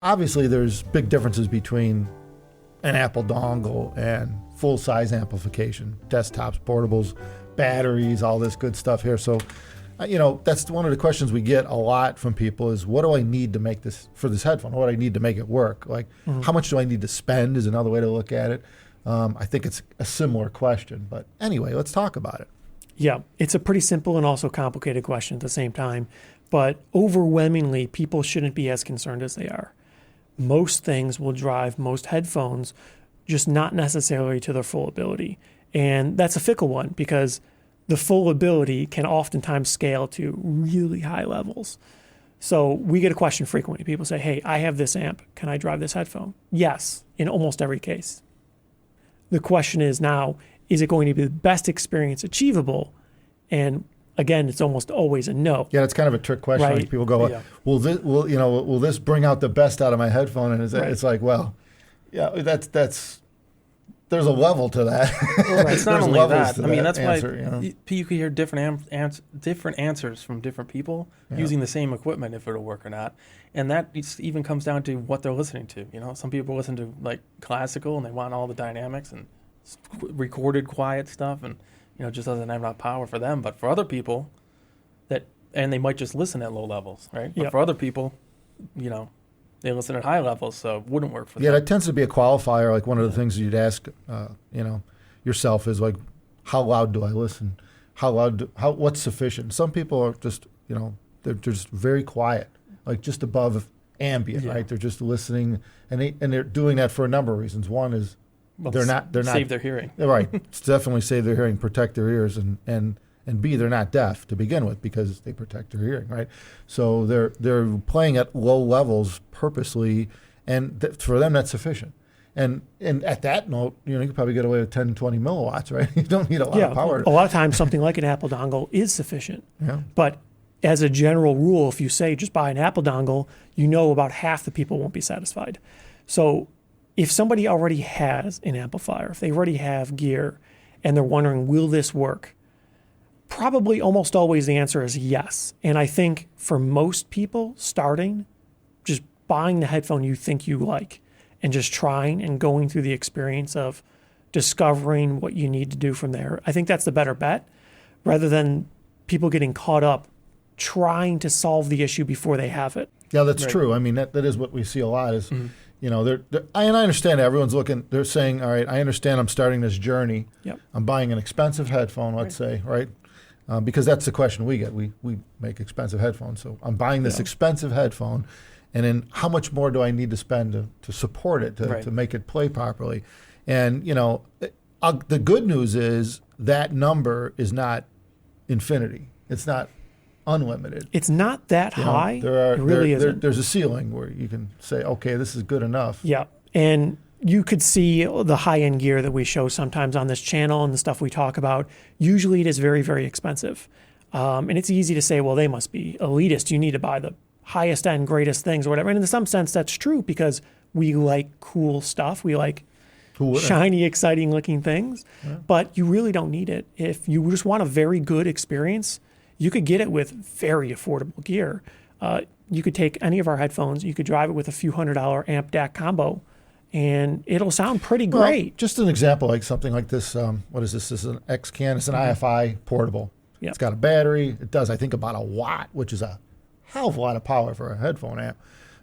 Obviously, there's big differences between an Apple dongle and full-size amplification, desktops, portables, batteries, all this good stuff here. So, that's one of the questions we get a lot from people is, what do I need to make this, for this headphone? What do I need to make it work? Like, how much do I need to spend is another way to look at it. I think it's a similar question. But anyway, let's talk about it. Yeah, it's a pretty simple and also complicated question at the same time. But overwhelmingly, people shouldn't be as concerned as they are. Most things will drive most headphones, just not necessarily to their full ability. And that's a fickle one because the full ability can oftentimes scale to really high levels. So we get a question frequently. People say, hey, I have this amp. Can I drive this headphone? Yes, in almost every case. The question is now, is it going to be the best experience achievable? And again, it's almost always a no. Yeah, it's kind of a trick question. Right. Like people go, will this bring out the best out of my headphone? And it's like, well, yeah, that's there's a level to that. Right. It's not only that. I mean, that's answer, why you could hear different answers from different people using the same equipment, if it'll work or not. And that even comes down to what they're listening to. Some people listen to like classical and they want all the dynamics and recorded quiet stuff, and just doesn't have enough power for them. But for other people, and they might just listen at low levels, right? But for other people, they listen at high levels, so it wouldn't work for them. Yeah, that tends to be a qualifier. Like one of the things you'd ask, yourself is like, how loud do I listen? What's sufficient? Some people are just, they're just very quiet, like just above ambient, right? They're just listening, and they're doing that for a number of reasons. One is they're not save their hearing. Right. It's definitely save their hearing, protect their ears, and B, they're not deaf to begin with because they protect their hearing, right? So they're playing at low levels purposely, and for them that's sufficient. And at that note, you could probably get away with 10, 20 milliwatts, right? You don't need a lot of power. A lot of times something like an Apple dongle is sufficient. Yeah. But as a general rule, if you say just buy an Apple dongle, about half the people won't be satisfied. So if somebody already has an amplifier, if they already have gear, and they're wondering, will this work? Probably almost always the answer is yes. And I think for most people starting, just buying the headphone you think you like and just trying and going through the experience of discovering what you need to do from there, I think that's the better bet rather than people getting caught up trying to solve the issue before they have it. Yeah, that's true. I mean, that is what we see a lot is, and I understand everyone's looking, they're saying, all right, I understand I'm starting this journey. Yep. I'm buying an expensive headphone, let's say, right? Because that's the question we get. We make expensive headphones. So I'm buying this expensive headphone, and then how much more do I need to spend to support it, to make it play properly? And, the good news is that number is not infinity. It's not unlimited. It's not that high. It really isn't. There's a ceiling where you can say, okay, this is good enough. Yeah. And you could see the high-end gear that we show sometimes on this channel and the stuff we talk about. Usually it is very, very expensive. And it's easy to say, well, they must be elitist. You need to buy the highest end, greatest things or whatever. And in some sense, that's true because we like cool stuff. We like shiny, exciting looking things. Yeah. But you really don't need it. If you just want a very good experience, you could get it with very affordable gear. You could take any of our headphones. You could drive it with a few $100 amp DAC combo, and it'll sound pretty great. Well, just an example, like something like this. What is this? This is an XCAN. It's an IFI portable. Yep. It's got a battery. It does, I think, about a watt, which is a hell of a lot of power for a headphone amp.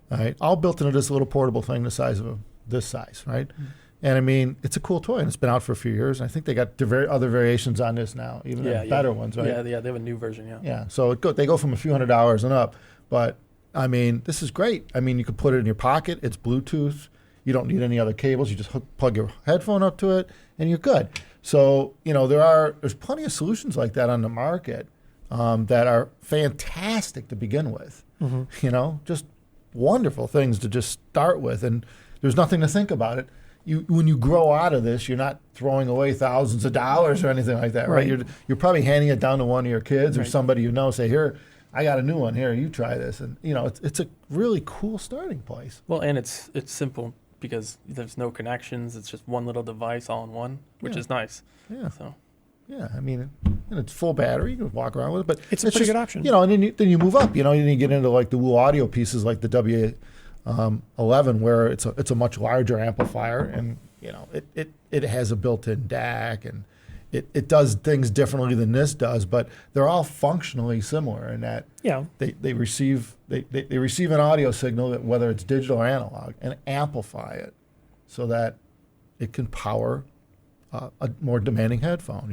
All right, all built into this little portable thing the size of this size, right? Mm-hmm. And I mean, it's a cool toy, and it's been out for a few years. And I think they got other variations on this now, even better ones, right? Yeah, they have a new version, Yeah, so they go from a few $100s and up. But, I mean, this is great. I mean, you can put it in your pocket. It's Bluetooth. You don't need any other cables. You just plug your headphone up to it, and you're good. So, there's plenty of solutions like that on the market that are fantastic to begin with. Mm-hmm. Just wonderful things to just start with, and there's nothing to think about it. When you grow out of this, you're not throwing away thousands of dollars or anything like that, right? You're probably handing it down to one of your kids or somebody say, here, I got a new one. Here, you try this. And, it's a really cool starting place. Well, and it's simple because there's no connections. It's just one little device all in one, which is nice. Yeah. So. Yeah, I mean, and it's full battery. You can walk around with it, but it's a pretty good option. And then you move up. And you get into like the Woo Audio pieces, like the 11, where it's a much larger amplifier, and it has a built-in DAC, and it does things differently than this does, but they're all functionally similar in that they receive an audio signal, whether it's digital or analog, and amplify it so that it can power a more demanding headphone,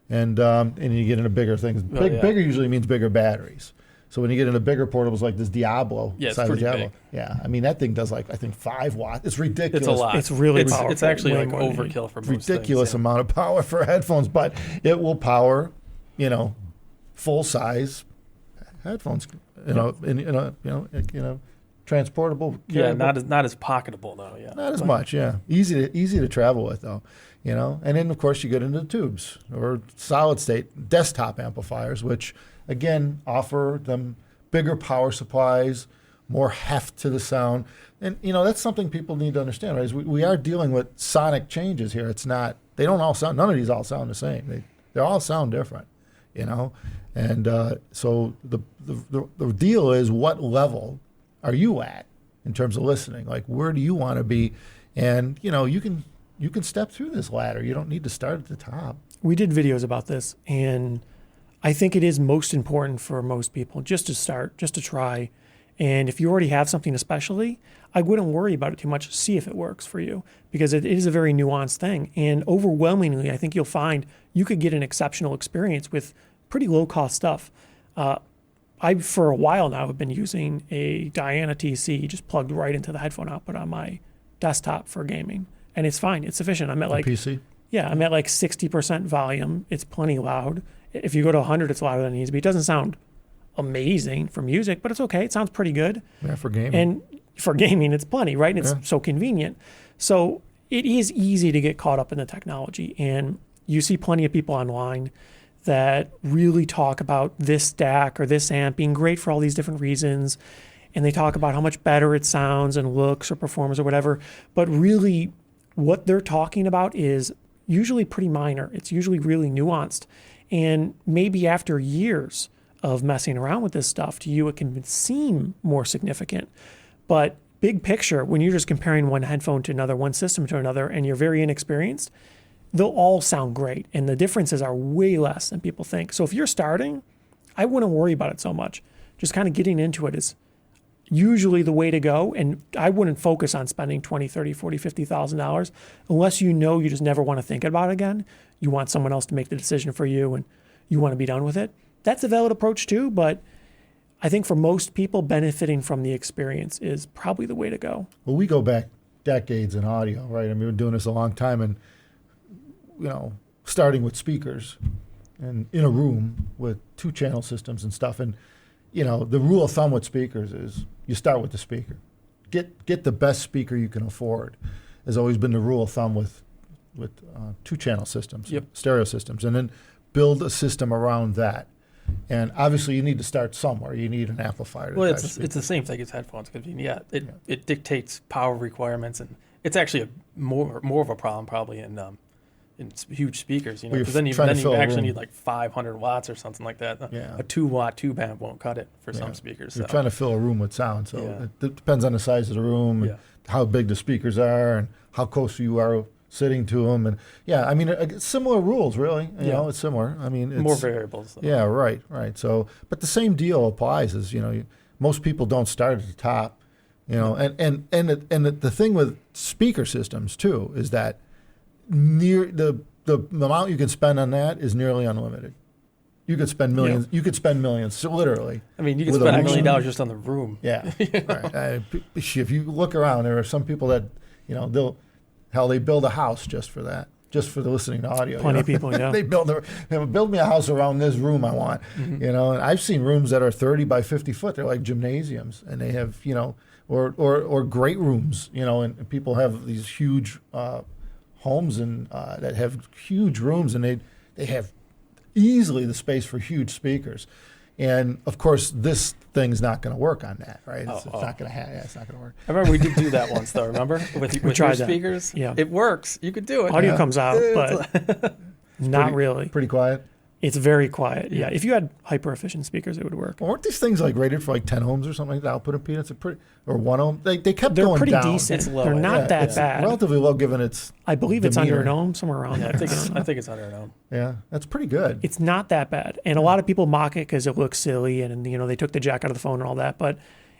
and you get into bigger things. Bigger usually means bigger batteries. So when you get into bigger portables like this Diablo, it's size of pretty Diablo, big. Yeah, I mean that thing does like I think 5 watts. It's ridiculous. It's a lot. It's really powerful. It's actually Way like more than you overkill for most Ridiculous things, amount of power for headphones, but it will power, full size headphones. In a transportable. Yeah, carryable. not as pocketable though. Yeah, Not as much, yeah. Easy to travel with though, And then of course you get into the tubes or solid state desktop amplifiers, which again offer them bigger power supplies, more heft to the sound, and that's something people need to understand, right? Is we are dealing with sonic changes here. It's not they don't all sound none of these all sound the same. They all sound different, and so the deal is what level are you at in terms of listening? Like, where do you want to be? And, you can step through this ladder. You don't need to start at the top. We did videos about this, and I think it is most important for most people just to start, just to try. And if you already have something especially, I wouldn't worry about it too much. See if it works for you, because it is a very nuanced thing. And overwhelmingly, I think you'll find you could get an exceptional experience with pretty low-cost stuff. I, for a while now, have been using a Diana TC just plugged right into the headphone output on my desktop for gaming. And it's fine. It's sufficient. I'm at like PC? Yeah, I'm at like 60% volume. It's plenty loud. If you go to 100, it's louder than it needs to be. It doesn't sound amazing for music, but it's okay. It sounds pretty good. Yeah, for gaming. And for gaming, it's plenty, right? And it's so convenient. So it is easy to get caught up in the technology. And you see plenty of people online that really talk about this DAC or this amp being great for all these different reasons. And they talk about how much better it sounds and looks or performs or whatever. But really, what they're talking about is usually pretty minor. It's usually really nuanced. And maybe after years of messing around with this stuff, to you, it can seem more significant. But big picture, when you're just comparing one headphone to another, one system to another, and you're very inexperienced, they'll all sound great. And the differences are way less than people think. So if you're starting, I wouldn't worry about it so much. Just kind of getting into it is usually the way to go. And I wouldn't focus on spending $20, $30, $40, $50,000 unless you just never want to think about it again. You want someone else to make the decision for you and you want to be done with it. That's a valid approach too, but I think for most people, benefiting from the experience is probably the way to go. Well, we go back decades in audio, right? I mean, we've been doing this a long time, and starting with speakers and in a room with 2-channel systems and stuff. And, the rule of thumb with speakers is you start with the speaker. Get the best speaker you can afford has always been the rule of thumb with 2-channel systems, stereo systems, and then build a system around that. And obviously, you need to start somewhere. You need an amplifier. Well, it's the same thing as headphones. Because it dictates power requirements, and it's actually more of a problem probably in huge speakers. Because then you actually need like 500 watts or something like that. Yeah. A 2-watt tube amp won't cut it for some speakers. You're trying to fill a room with sound, so it depends on the size of the room, and how big the speakers are, and how close you are sitting to them, and similar rules, really. It's similar. I mean, it's more variables. Though. Yeah, right. So, but the same deal applies. Is most people don't start at the top, and the thing with speaker systems too is that the amount you can spend on that is nearly unlimited. You could spend millions. You could spend millions, so literally. I mean, you could spend $1 million just on the room. Yeah. Right. If you look around, there are some people that they build a house just for that, just for the listening to audio. Plenty of people, yeah. They build me a house around this room I want, and I've seen rooms that are 30 by 50 foot. They're like gymnasiums, and they have, or great rooms, and people have these huge homes and that have huge rooms, and they have easily the space for huge speakers. And of course, this thing's not going to work on that, right? It's not going to it's not going to work. I remember we did do that once, though. Remember with your speakers? Yeah, it works. You could do it. Audio comes out, but not really. Pretty quiet. It's very quiet. Yeah. If you had hyper efficient speakers, it would work. Weren't these things like rated for like 10 ohms or something like that? Output impedance, or 1 ohm. They kept They're going pretty down. decent. It's low, They're yeah. not that It's bad. relatively low given its. I believe it's under an demeanor. ohm, somewhere around Yeah, there. I think it's under an ohm. Yeah, that's pretty good. It's not that bad. And a lot of people mock it because it looks silly and, they took the jack out of the phone and all that. But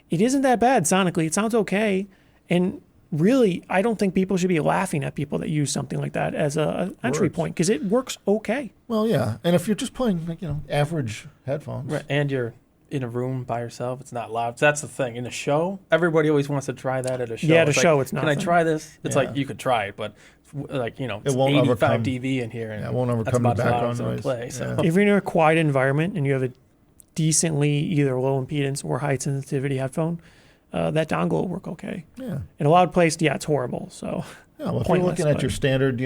it isn't that bad sonically. It sounds okay. And really, I don't think people should be laughing at people that use something like that as an entry Works. point because it works okay. Well, yeah, and if you're just playing, like, average headphones, Right. And you're in a room by yourself. It's not loud. That's the thing. In a show, everybody always wants to try that at a show. Yeah, at a It's show, like, it's Can I nothing. try this? It's Yeah. like you could try it, but like it's won't 85 overcome- dB in here, and Yeah, it won't that's overcome the about as loud background as it'll noise. play. So. Yeah. If you're in a quiet environment and you have a decently either low impedance or high sensitivity headphone, that dongle will work okay. yeah. In a loud place, yeah, it's horrible. So Yeah, well, if Pointless, you're looking at but- your standard,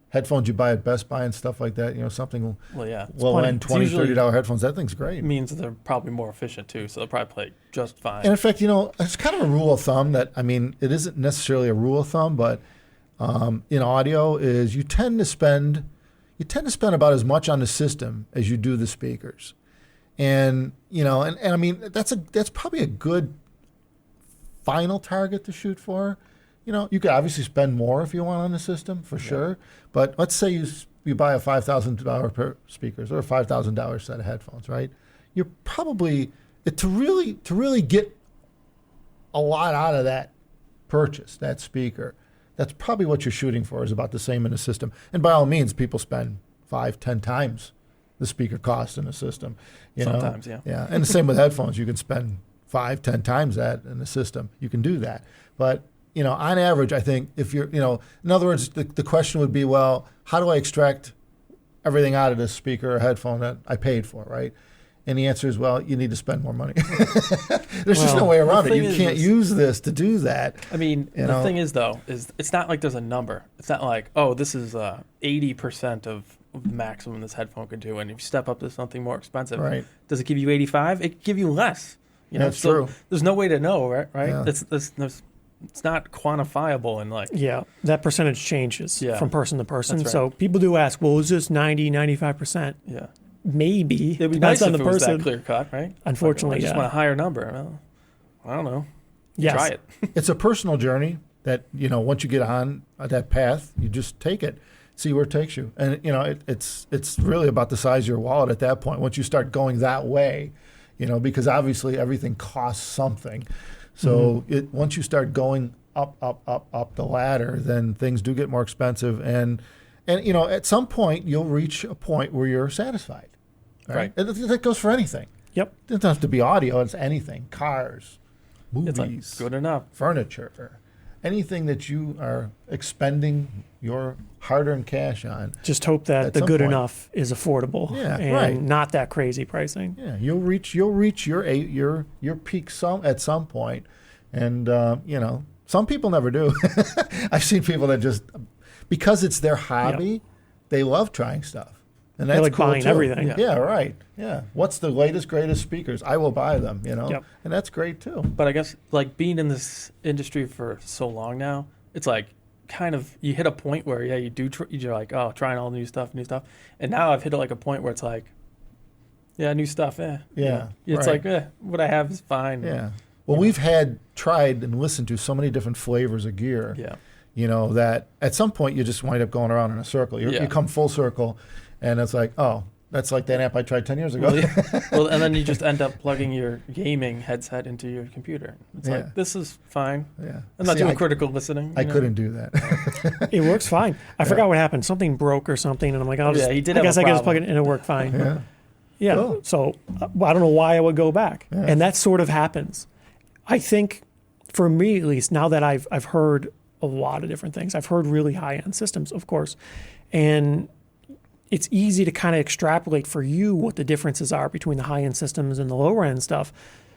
headphones you buy at Best Buy and stuff like that, something Well, yeah. low plenty. end It's $20, usually- $30 headphones, that thing's great. It means they're probably more efficient too, so they'll probably play just fine. And in fact, it's kind of a rule of thumb that, it isn't necessarily a rule of thumb, but in audio is you tend to spend about as much on the system as you do the speakers. And, that's probably a good final target to shoot for. You could obviously spend more if you want on the system for sure. But let's say you buy a $5,000 pair of speakers or a $5,000 set of headphones, right? You're probably to really get a lot out of that purchase, that speaker. That's probably what you're shooting for, is about the same in the system. And by all means, people spend 5-10 times the speaker cost in the system. Sometimes, yeah. Yeah, and the same with headphones. You can spend 5-10 times that in the system. You can do that. But, on average, I think if you're, in other words, the question would be, well, how do I extract everything out of this speaker or headphone that I paid for, right? And the answer is, well, you need to spend more money. There's just no way around it. thing You is can't this- use this to do that. I mean, You the know? thing is, though, is it's not like there's a number. It's not like, oh, this is 80% of the maximum this headphone could do. And if you step up to something more expensive, Right. does it give you 85? It could give you less. That's so true. There's no way to know, right? Yeah. It's not quantifiable and like, yeah, that percentage changes Yeah. from person to person. That's right. So people do ask, well, is this 90, 95%? yeah. Maybe. It'd be Depends nice on if the it was person. that clear cut, right? Unfortunately, I just yeah. want a higher number. Well, I don't know. Yes. Try it. It's a personal journey that, once you get on that path, you just take it, see where it takes you. And, it's really about the size of your wallet at that point. Once you start going that way, because obviously everything costs something. So once you start going up the ladder, then things do get more expensive. And at some point you'll reach a point where you're satisfied. Right. That goes for anything. Yep. It doesn't have to be audio. It's anything. Cars, movies, It's like good enough. furniture, anything that you are expending your hard-earned cash on. Just hope that At the some good point. enough is affordable Yeah, and right. not that crazy pricing. Yeah, you'll reach your peak at some point, and some people never do. I've seen people that just, because it's their hobby, they love trying stuff. And that's like cool buying too. everything. Yeah, right. Yeah. What's the latest, greatest speakers? I will buy them, Yep. And that's great too. But I guess like being in this industry for so long now, it's like kind of you hit a point where you do you're like, oh, trying all new stuff, and now I've hit like a point where it's like, yeah, new stuff, Yeah, it's right. like what I have is fine. Yeah. Well, we've tried and listened to so many different flavors of gear. Yeah. That at some point you just wind up going around in a circle. You Yeah. come full circle, and it's like, oh, that's like that amp I tried 10 years ago. Well, yeah. Well, and then you just end up plugging your gaming headset into your computer. It's Yeah. like, this is fine. Yeah. I'm not See, doing critical listening. I you know? couldn't do that. It works fine. I forgot what happened. Something broke or something, and I'm like, I'll just, Yeah, he did I have guess a I can just plug problem. it in and it worked fine. Yeah. Yeah. Cool. So I don't know why I would go back. Yeah. And that sort of happens. I think for me, at least, now that I've heard a lot of different things, I've heard really high end systems, of course. And it's easy to kind of extrapolate for you what the differences are between the high end systems and the lower end stuff.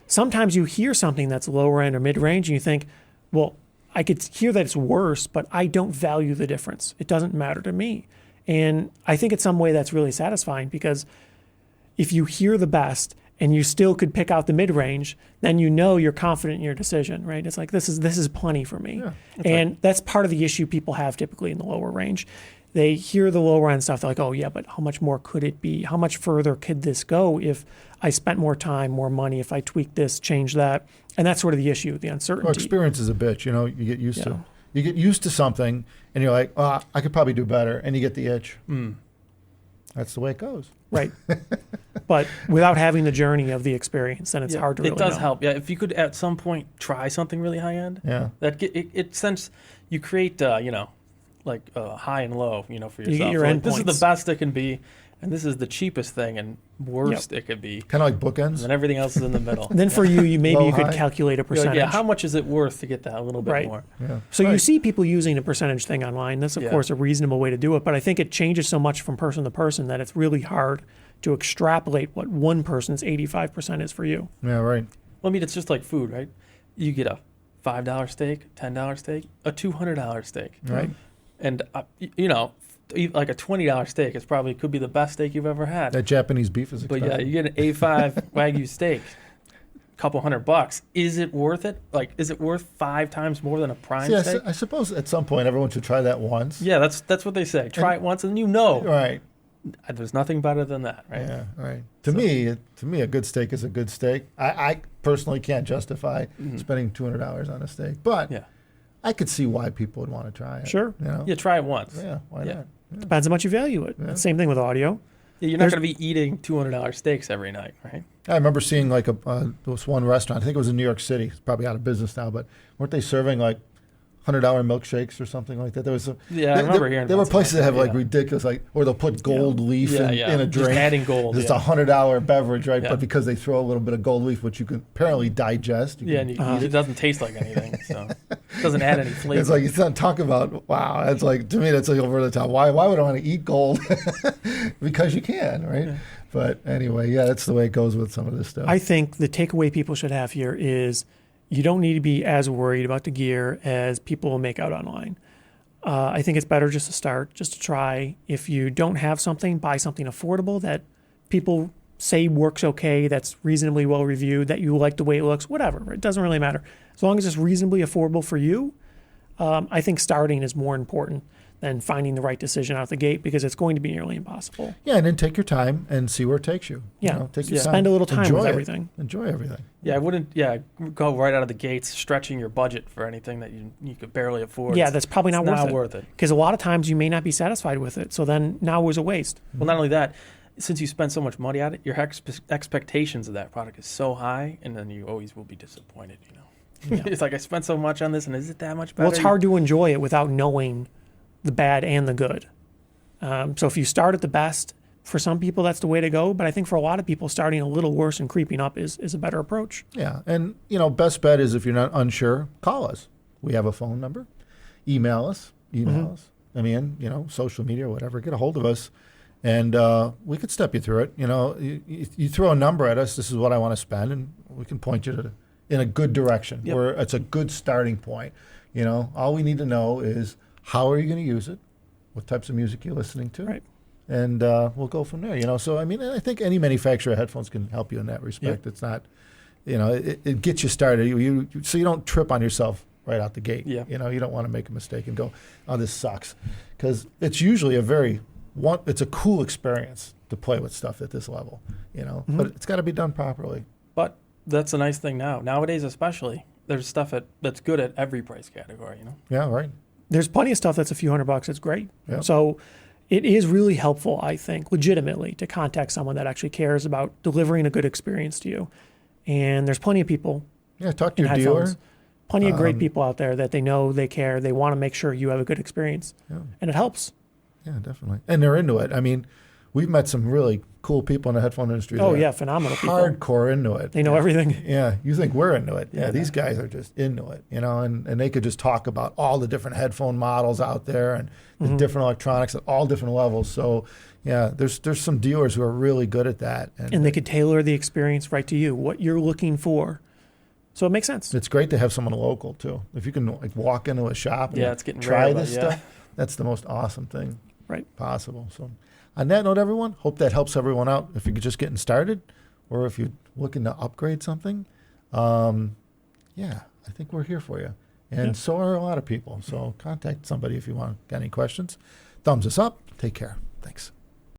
Sometimes you hear something that's lower end or mid range and you think, well, I could hear that it's worse, but I don't value the difference. It doesn't matter to me. And I think in some way that's really satisfying because if you hear the best and you still could pick out the mid-range, then you're confident in your decision, right? It's like, this is plenty for me. Yeah, and that's part of the issue people have typically in the lower range. they hear the lower end stuff. They're like, oh yeah, but how much more could it be? How much further could this go if I spent more time, more money, if I tweak this, change that? And that's sort of the issue, the uncertainty. Well, experience is a bitch. You get used Yeah. to. You get used to something, and you're like, oh, I could probably do better, and you get the itch. That's the way it goes. Right. But without having the journey of the experience, then it's Yeah, hard to really it does know. help. Yeah, if you could at some point try something really high end, Yeah. it since you create like high and low, for yourself. You get your Like, this is the endpoints. best it can be, and this is the cheapest thing and worst it could be, Kind of like and bookends. then everything else is in the middle. And then for you maybe Low, you could high. calculate a You're like, percentage. yeah, how much is it worth to get that a little bit Right. more? Yeah. So you Right. see people using a percentage thing online. That's, of Yeah. course, a reasonable way to do it. But I think it changes so much from person to person that it's really hard to extrapolate what one person's 85% is for you. Yeah, right. Well, I mean, it's just like food, right? You get a $5 steak, $10 steak, a $200 steak, Right. and like a $20 steak is probably could be the best steak you've ever had. That Japanese beef is But expensive. yeah, you get an A5 Wagyu steak, couple $100. Is it worth it? Like, is it worth 5 times more than a prime See, steak? I suppose at some point everyone should try that once. Yeah, that's what they say. Try it once, and you know Right. there's nothing better than that, right? Yeah. Right. To me, a good steak is a good steak. I personally can't justify spending $200 on a steak, but Yeah. I could see why people would want to try it. Sure. You know? Yeah, try it once. Yeah. Why Yeah. not? Depends how much you value it. Yeah. Same thing with audio. Yeah, you're not There's- going to be eating $200 steaks every night, right? I remember seeing like this one restaurant. I think it was in New York City. It's probably out of business now, but weren't they serving like $100 milkshakes or something like that? There was Yeah, I remember hearing There were about places that have something like yeah. ridiculous, like, or they'll put gold leaf Yeah, in a Just drink. adding gold. It's yeah. a $100 beverage, right? Yeah. But because they throw a little bit of gold leaf, which you can apparently digest, you Yeah, can and eat it it. doesn't taste like anything, so it doesn't add any flavor. It's like it's not talking about. Wow, that's like to me that's like over the top. Why would I want to eat gold? Because you can, right? Yeah. But anyway, yeah, that's the way it goes with some of this stuff. I think the takeaway people should have here is you don't need to be as worried about the gear as people will make out online. I think it's better just to start, just to try. If you don't have something, buy something affordable that people say works okay, that's reasonably well reviewed, that you like the way it looks, whatever. It doesn't really matter. As long as it's reasonably affordable for you, I think starting is more important than finding the right decision out the gate because it's going to be nearly impossible. Yeah, and then take your time and see where it takes you. Yeah. You know, take your Yeah. time. Spend a little time Enjoy with it. everything. Enjoy everything. Yeah, I wouldn't. Yeah, go right out of the gates, stretching your budget for anything that you could barely afford. Yeah, that's probably It's not worth it. Because a lot of times you may not be satisfied with it. So then now it was a waste. Well, not only that, since you spend so much money on it, your expectations of that product is so high, and then you always will be disappointed. Yeah. It's like I spent so much on this, and is it that much better? Well, it's hard to enjoy it without knowing the bad and the good. So if you start at the best, for some people that's the way to go. But I think for a lot of people, starting a little worse and creeping up is a better approach. Yeah, and best bet is if you're not unsure, call us. We have a phone number. Email us. I mean, social media or whatever. Get a hold of us, and we could step you through it. You throw a number at us. This is what I want to spend, and we can point you in a good direction Yep. where it's a good starting point. All we need to know is how are you going to use it, what types of music you're listening to, Right. and we'll go from there. So I mean, I think any manufacturer of headphones can help you in that respect. Yep. It's not, it gets you started. So you don't trip on yourself right out the gate. Yeah. You don't want to make a mistake and go, oh, this sucks, because it's usually it's a cool experience to play with stuff at this level. But it's got to be done properly. But that's a nice thing now. Nowadays, especially, there's stuff that's good at every price category. Yeah, right. There's plenty of stuff that's a few $100 that's great. Yeah. So it is really helpful, I think, legitimately, to contact someone that actually cares about delivering a good experience to you. And there's plenty of people Yeah, talk to in your dealer. headphones, plenty of great people out there that they know, they care, they want to make sure you have a good experience. Yeah. And it helps. Yeah, definitely. And they're into it. I mean, we've met some really cool people in the headphone industry. Oh, that are yeah, phenomenal people. hardcore into it. They know everything. Yeah, you think we're into it. Yeah, Yeah. these guys are just into it, and they could just talk about all the different headphone models out there and the different electronics at all different levels. So, yeah, there's some dealers who are really good at that. And they could tailor the experience right to you, what you're looking for. So it makes sense. it's great to have someone local, too. If you can walk into a shop and Yeah, it's getting try rare, but this yeah. stuff, that's the most awesome thing Right. possible. So, on that note, everyone, hope that helps everyone out. If you're just getting started or if you're looking to upgrade something, yeah, I think we're here for you. And Yeah. so are a lot of people. So contact somebody if you want. Got any questions. thumbs us up. Take care. Thanks.